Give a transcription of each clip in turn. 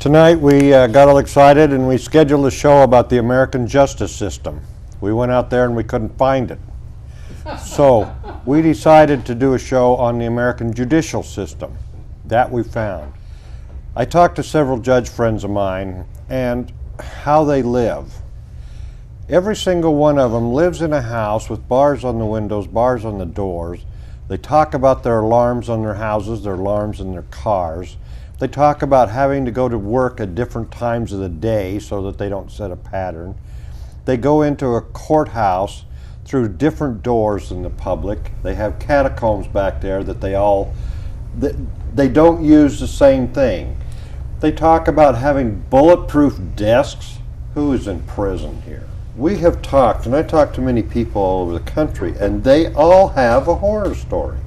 Tonight we got all excited and we scheduled a show about the American justice system. We went out there and we couldn't find it. So we decided to do a show on the American judicial system. That we found. I talked to several judge friends of mine and how they live. Every single one of them lives in a house with bars on the windows, bars on the doors. They talk about their alarms on their houses, their alarms in their cars. They talk about having to go to work at different times of the day so that they don't set a pattern. They go into a courthouse through different doors than the public. They have catacombs back there that they don't use the same thing. They talk about having bulletproof desks. Who is in prison here? We have talked, and I talked to many people all over the country, and they all have a horror story.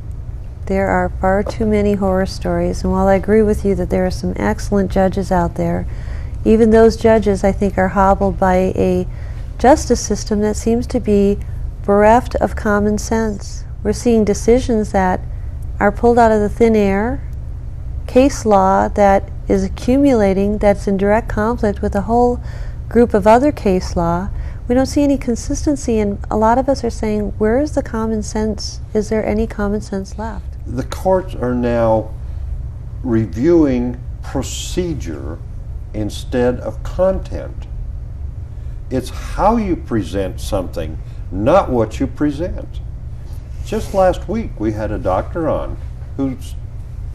There are far too many horror stories, and while I agree with you that there are some excellent judges out there, even those judges, I think, are hobbled by a justice system that seems to be bereft of common sense. We're seeing decisions that are pulled out of the thin air, case law that is accumulating, that's in direct conflict with a whole group of other case law. We don't see any consistency, and a lot of us are saying, where is the common sense? Is there any common sense left? The courts are now reviewing procedure instead of content. It's how you present something, not what you present. Just last week we had a doctor on who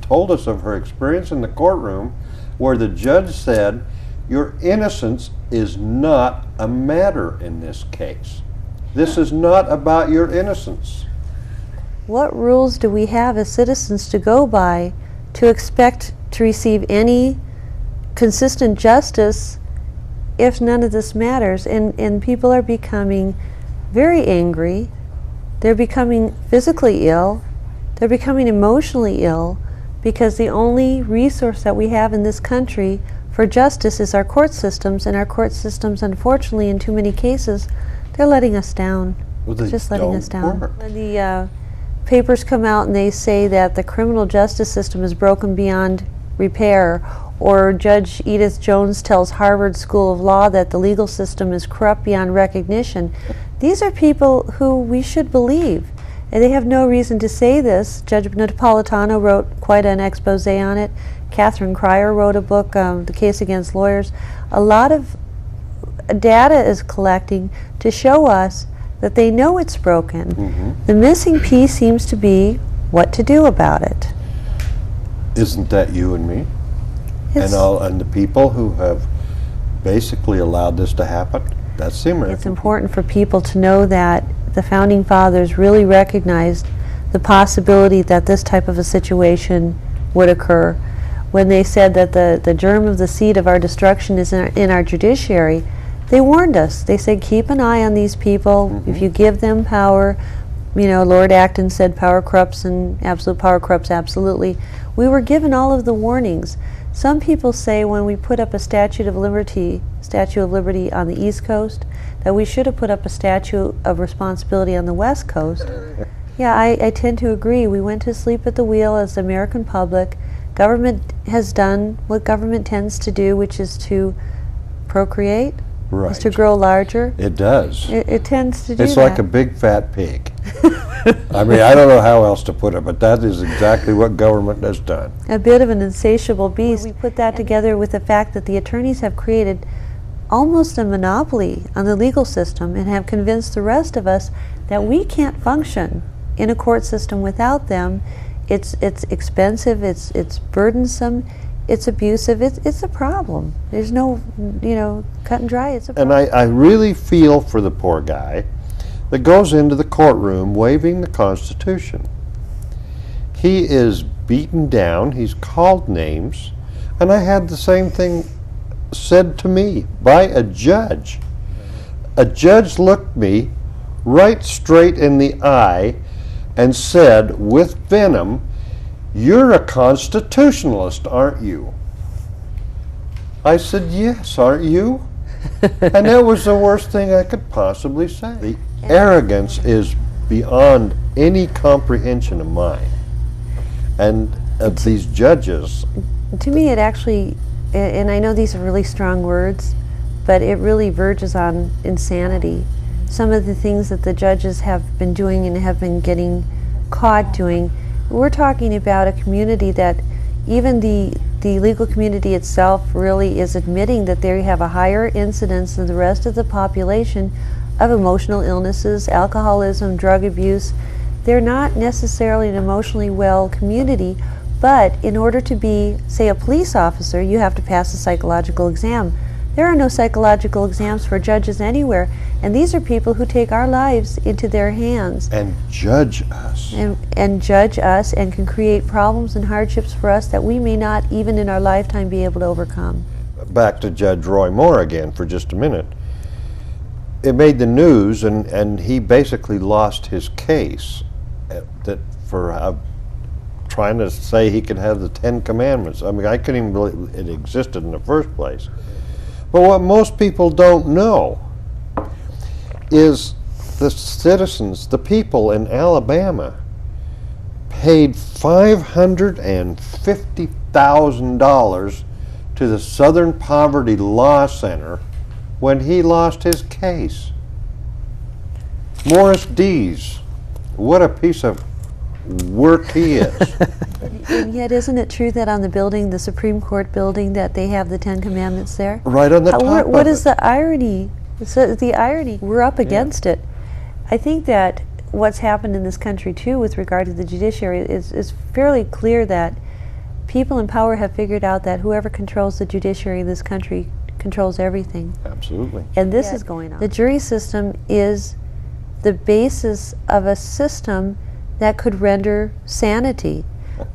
told us of her experience in the courtroom where the judge said, your innocence is not a matter in this case. This is not about your innocence. What rules do we have as citizens to go by to expect to receive any consistent justice if none of this matters? And people are becoming very angry. They're becoming physically ill. They're becoming emotionally ill because the only resource that we have in this country for justice is our court systems, and our court systems, unfortunately, in too many cases, they're letting us down. Well, they just letting us down. work. When the papers come out and they say that the criminal justice system is broken beyond repair, or Judge Edith Jones tells Harvard School of Law that the legal system is corrupt beyond recognition, these are people who we should believe. And they have no reason to say this. Judge Napolitano wrote quite an expose on it. Catherine Cryer wrote a book, The Case Against Lawyers. A lot of data is collecting to show us that they know it's broken. Mm-hmm. The missing piece seems to be what to do about it. Isn't that you and me? It's, And the people who have basically allowed this to happen? That's the American. It's important for people to know that the Founding Fathers really recognized the possibility that this type of a situation would occur. When they said that the germ of the seed of our destruction is in our judiciary, they warned us. They said, keep an eye on these people. Mm-hmm. If you give them power, Lord Acton said power corrupts and absolute power corrupts absolutely. We were given all of the warnings. Some people say when we put up a Statue of Liberty on the East Coast, that we should have put up a Statue of Responsibility on the West Coast. Yeah, I tend to agree. We went to sleep at the wheel as the American public. Government has done what government tends to do, which is to procreate, Right. is to grow larger. It does. It tends to do that. It's like a big fat pig. I mean, I don't know how else to put it, but that is exactly what government has done. A bit of an insatiable beast. We put that together with the fact that the attorneys have created almost a monopoly on the legal system and have convinced the rest of us that we can't function in a court system without them. It's expensive, it's burdensome, it's abusive, it's a problem. There's no, cut and dry, it's a problem. And I really feel for the poor guy that goes into the courtroom waving the Constitution. He is beaten down, he's called names, and I had the same thing said to me by a judge. A judge looked me right straight in the eye and said with venom, "You're a constitutionalist, aren't you?" I said, "Yes, aren't you?" And that was the worst thing I could possibly say. The arrogance is beyond any comprehension of mine. And of these judges. To me, it actually and I know these are really strong words, but it really verges on insanity. Some of the things that the judges have been doing and have been getting caught doing, we're talking about a community that even the legal community itself really is admitting that they have a higher incidence than the rest of the population of emotional illnesses, alcoholism, drug abuse. They're not necessarily an emotionally well community, but in order to be, say, a police officer, you have to pass a psychological exam. There are no psychological exams for judges anywhere, and these are people who take our lives into their hands. And judge us. And judge us and can create problems and hardships for us that we may not even in our lifetime be able to overcome. Back to Judge Roy Moore again for just a minute. It made the news, and he basically lost his case that for trying to say he could have the 10 Commandments. I mean, I couldn't even believe it existed in the first place. But what most people don't know is the citizens, the people in Alabama, paid $550,000 to the Southern Poverty Law Center when he lost his case. Morris Dees, what a piece of work he is. And yet, isn't it true that on the building, the Supreme Court building, that they have the 10 Commandments there? Right on the top What of is it. the irony? So the irony, we're up against it. I think that what's happened in this country, too, with regard to the judiciary, is fairly clear that people in power have figured out that whoever controls the judiciary in this country controls everything. Absolutely. And this is going on. The jury system is the basis of a system that could render sanity,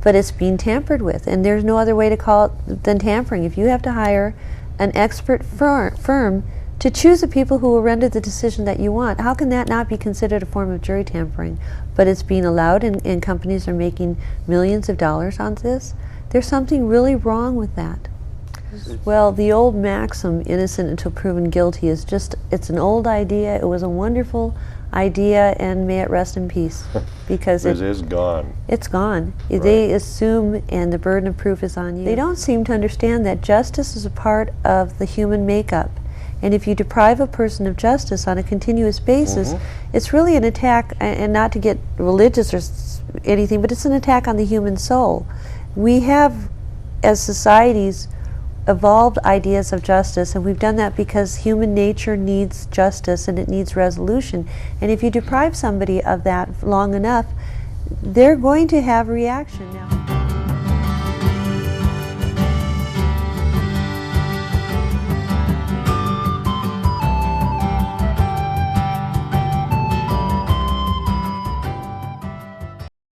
but it's being tampered with, and there's no other way to call it than tampering. If you have to hire an expert firm to choose the people who will render the decision that you want, how can that not be considered a form of jury tampering? But it's being allowed, and companies are making millions of dollars on this. There's something really wrong with that. Well, the old maxim, innocent until proven guilty, is just, it's an old idea. It was a wonderful idea, and may it rest in peace, because It is gone. it's gone. Right. They assume, and the burden of proof is on you. They don't seem to understand that justice is a part of the human makeup. And if you deprive a person of justice on a continuous basis, it's really an attack, and not to get religious or anything, but it's an attack on the human soul. We have, as societies, evolved ideas of justice, and we've done that because human nature needs justice and it needs resolution. And if you deprive somebody of that long enough, they're going to have a reaction. Now,